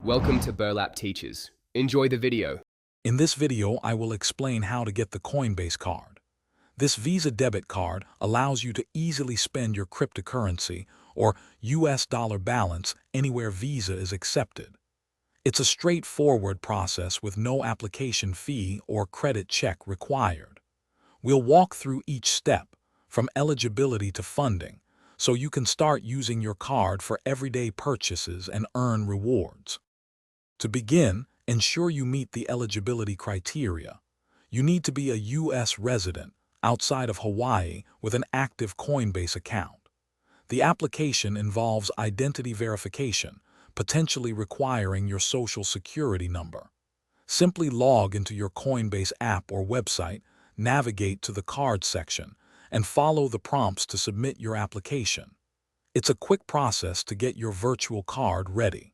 Welcome to Burlap Teachers. Enjoy the video. In this video, I will explain how to get the Coinbase card. This Visa debit card allows you to easily spend your cryptocurrency or US dollar balance anywhere Visa is accepted. It's a straightforward process with no application fee or credit check required. We'll walk through each step, from eligibility to funding, so you can start using your card for everyday purchases and earn rewards. To begin, ensure you meet the eligibility criteria. You need to be a U.S. resident outside of Hawaii with an active Coinbase account. The application involves identity verification, potentially requiring your social security number. Simply log into your Coinbase app or website, navigate to the card section, and follow the prompts to submit your application. It's a quick process to get your virtual card ready.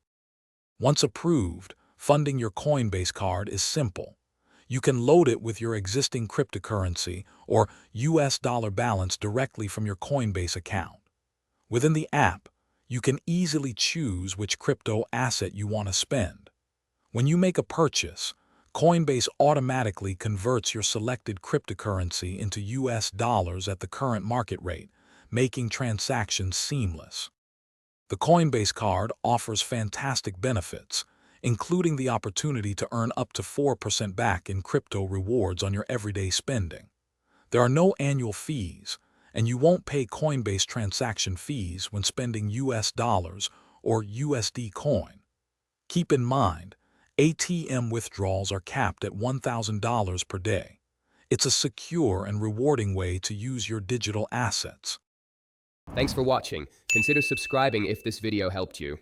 Once approved, funding your Coinbase card is simple. You can load it with your existing cryptocurrency or US dollar balance directly from your Coinbase account. Within the app, you can easily choose which crypto asset you want to spend. When you make a purchase, Coinbase automatically converts your selected cryptocurrency into US dollars at the current market rate, making transactions seamless. The Coinbase card offers fantastic benefits, including the opportunity to earn up to 4% back in crypto rewards on your everyday spending. There are no annual fees, and you won't pay Coinbase transaction fees when spending US dollars or USD coin. Keep in mind, ATM withdrawals are capped at $1,000 per day. It's a secure and rewarding way to use your digital assets. Thanks for watching. Consider subscribing if this video helped you.